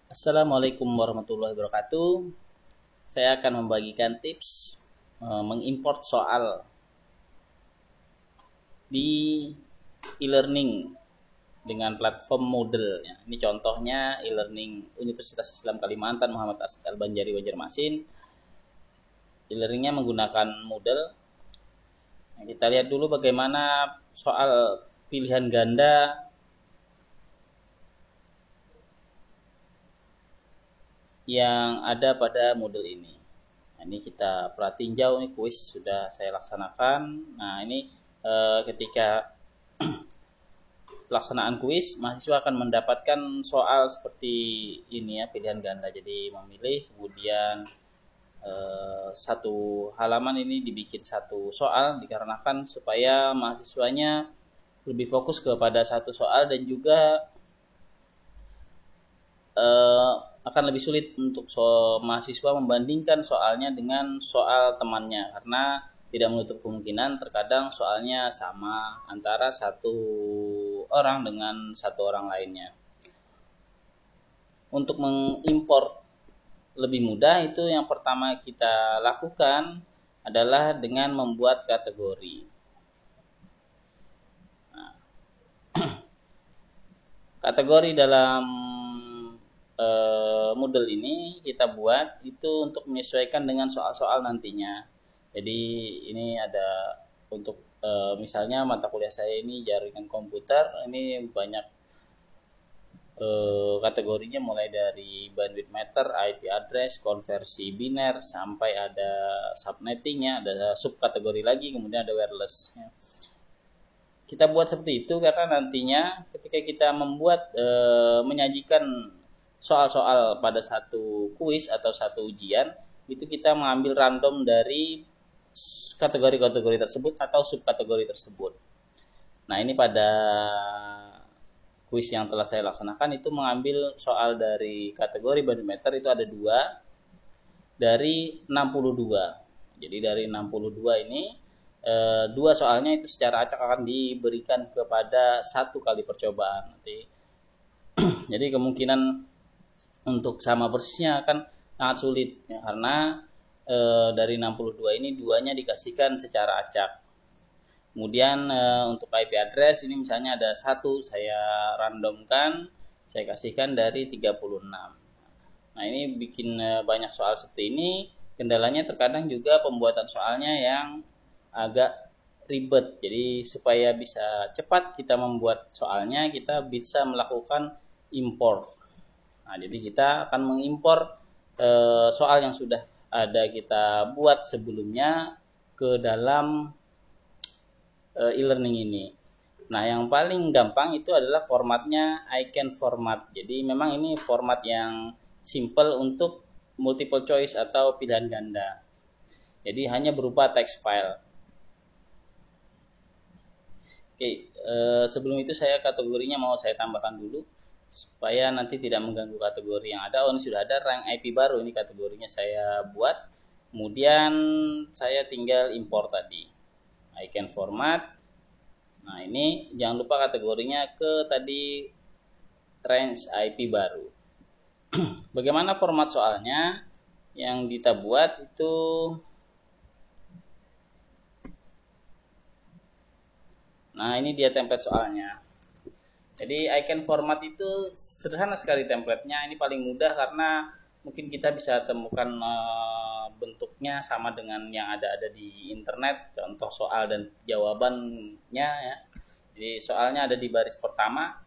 Assalamualaikum warahmatullahi wabarakatuh. Saya akan membagikan tips mengimport soal di e-learning dengan platform Moodle. Ini contohnya e-learning Universitas Islam Kalimantan Muhammad Asad Al-Banjari Banjarmasin. E-learningnya menggunakan Moodle. Kita lihat dulu bagaimana soal pilihan ganda yang ada pada model ini. Nah, ini kita perhatiin jauh nih, kuis sudah saya laksanakan. Nah, ini ketika pelaksanaan kuis, mahasiswa akan mendapatkan soal seperti ini ya, pilihan ganda. Jadi memilih, kemudian satu halaman ini dibikin satu soal dikarenakan supaya mahasiswanya lebih fokus kepada satu soal dan juga akan lebih sulit untuk mahasiswa membandingkan soalnya dengan soal temannya karena tidak menutup kemungkinan terkadang soalnya sama antara satu orang dengan satu orang lainnya. Untuk mengimpor lebih mudah itu yang pertama kita lakukan adalah dengan membuat kategori. Nah, kategori dalam model ini kita buat itu untuk menyesuaikan dengan soal-soal nantinya. Jadi ini ada untuk misalnya mata kuliah saya ini jaringan komputer, ini banyak kategorinya mulai dari bandwidth meter, IP address, konversi biner, sampai ada subnettingnya, ada subkategori lagi, kemudian ada wireless. Kita buat seperti itu karena nantinya ketika kita membuat menyajikan soal-soal pada satu kuis atau satu ujian, itu kita mengambil random dari kategori-kategori tersebut atau subkategori tersebut. Nah, ini pada kuis yang telah saya laksanakan itu mengambil soal dari kategori bandmeter itu ada 2 dari 62. Jadi dari 62 ini 2 soalnya itu secara acak akan diberikan kepada 1 kali percobaan nanti. Jadi kemungkinan untuk sama persisnya akan sangat sulit ya, karena dari 62 ini 2-nya dikasihkan secara acak. Kemudian untuk IP address ini misalnya ada 1, saya randomkan, saya kasihkan dari 36. Nah, ini bikin banyak soal seperti ini. Kendalanya terkadang juga pembuatan soalnya yang agak ribet. Jadi supaya bisa cepat kita membuat soalnya, kita bisa melakukan import. Nah, jadi kita akan mengimpor soal yang sudah ada kita buat sebelumnya ke dalam e-learning ini. Nah, yang paling gampang itu adalah formatnya icon format. Jadi memang ini format yang simple untuk multiple choice atau pilihan ganda. Jadi hanya berupa text file. Oke, sebelum itu saya kategorinya mau saya tambahkan dulu supaya nanti tidak mengganggu kategori yang ada. Oh, ini sudah ada rank IP baru, ini kategorinya saya buat. Kemudian saya tinggal import tadi icon format. Nah, ini jangan lupa kategorinya ke tadi range IP baru. Bagaimana format soalnya yang kita buat itu? Nah, ini dia template soalnya. Jadi icon format itu sederhana sekali templatenya. Ini paling mudah karena mungkin kita bisa temukan bentuknya sama dengan yang ada di internet. Contoh soal dan jawabannya ya. Jadi soalnya ada di baris pertama.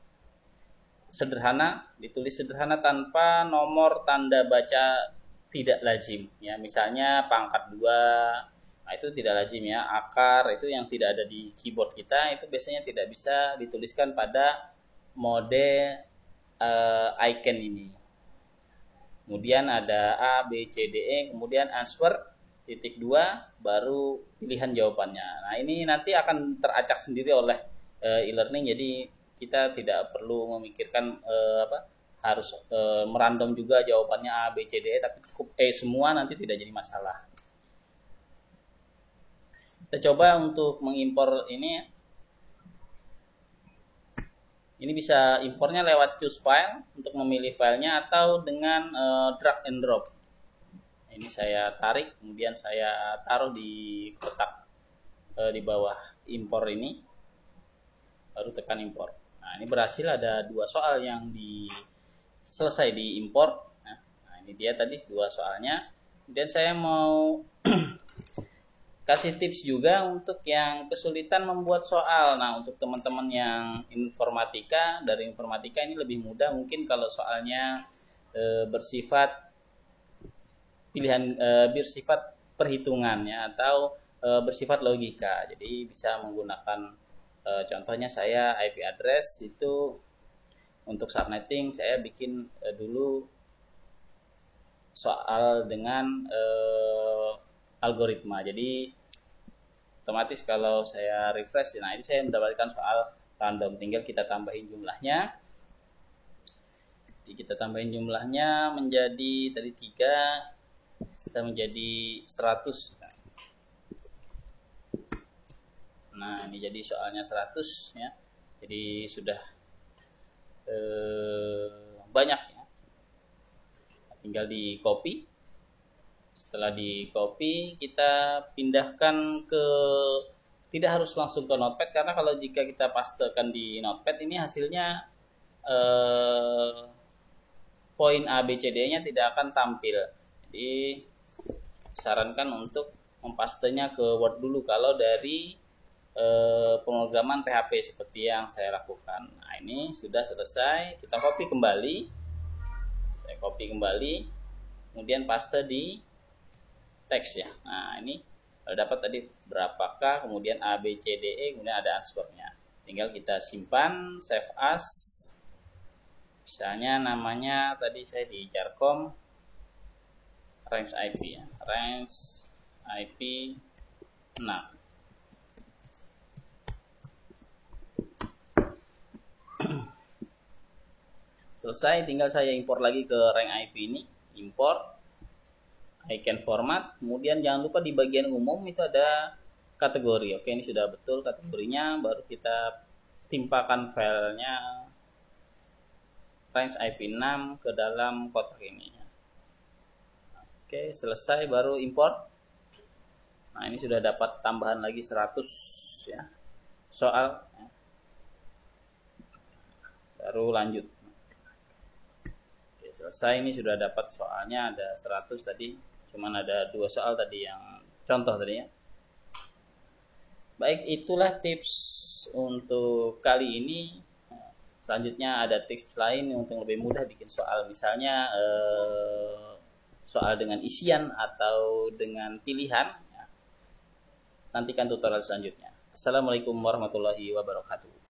Sederhana, ditulis sederhana tanpa nomor tanda baca tidak lazim. Ya, misalnya pangkat 2, nah itu tidak lazim ya. Akar itu yang tidak ada di keyboard kita itu biasanya tidak bisa dituliskan pada mode icon ini. Kemudian ada A, B, C, D, E, kemudian answer titik 2 baru pilihan jawabannya. Nah, ini nanti akan teracak sendiri oleh e-learning, jadi kita tidak perlu memikirkan harus merandom juga jawabannya A, B, C, D, E, tapi cukup E semua, nanti tidak jadi masalah. Kita coba untuk mengimpor ini. Ini bisa impornya lewat choose file untuk memilih filenya atau dengan drag and drop. Ini saya tarik, kemudian saya taruh di kotak di bawah impor ini, baru tekan impor. Nah, ini berhasil, ada 2 soal yang selesai diimpor. Nah, ini dia tadi 2 soalnya. Kemudian saya mau kasih tips juga untuk yang kesulitan membuat soal. Nah, untuk teman-teman yang dari informatika ini lebih mudah mungkin kalau soalnya bersifat bersifat perhitungan ya, atau bersifat logika. Jadi bisa menggunakan contohnya saya IP address itu untuk subnetting saya bikin dulu soal dengan algoritma. Jadi otomatis kalau saya refresh, nah ini saya mendapatkan soal random, tinggal kita tambahin jumlahnya. Jadi kita tambahin jumlahnya menjadi tadi 3, kita menjadi 100. Nah, ini jadi soalnya 100 ya. Jadi sudah banyak ya. Tinggal di copy. Setelah di copy, kita pindahkan tidak harus langsung ke notepad, karena kalau jika kita pastekan di notepad ini hasilnya poin A, B, C, D-nya tidak akan tampil. Jadi sarankan untuk mempastenya ke Word dulu kalau dari pemrograman PHP seperti yang saya lakukan. Nah, ini sudah selesai, kita copy kembali. Saya copy kembali, kemudian paste di teks ya. Nah, ini dapat tadi berapakah, kemudian A, B, C, D, E, kemudian ada answernya. Tinggal kita simpan, save as. Misalnya namanya tadi saya di Jarkom range IP ya, range IP 6. Selesai, tinggal saya impor lagi ke rank IP ini, import icon format, kemudian jangan lupa di bagian umum itu ada kategori. Oke, ini sudah betul kategorinya, baru kita timpakan filenya range IP 6 ke dalam kotak ini. Oke, selesai, baru import. Nah, ini sudah dapat tambahan lagi 100 ya soal ya. Baru lanjut. Oke, selesai, ini sudah dapat soalnya ada 100 tadi, cuman ada 2 soal tadi yang contoh tadi ya. Baik, itulah tips untuk kali ini. Selanjutnya ada tips lain untuk lebih mudah bikin soal, misalnya soal dengan isian atau dengan pilihan. Nantikan tutorial selanjutnya. Assalamualaikum warahmatullahi wabarakatuh.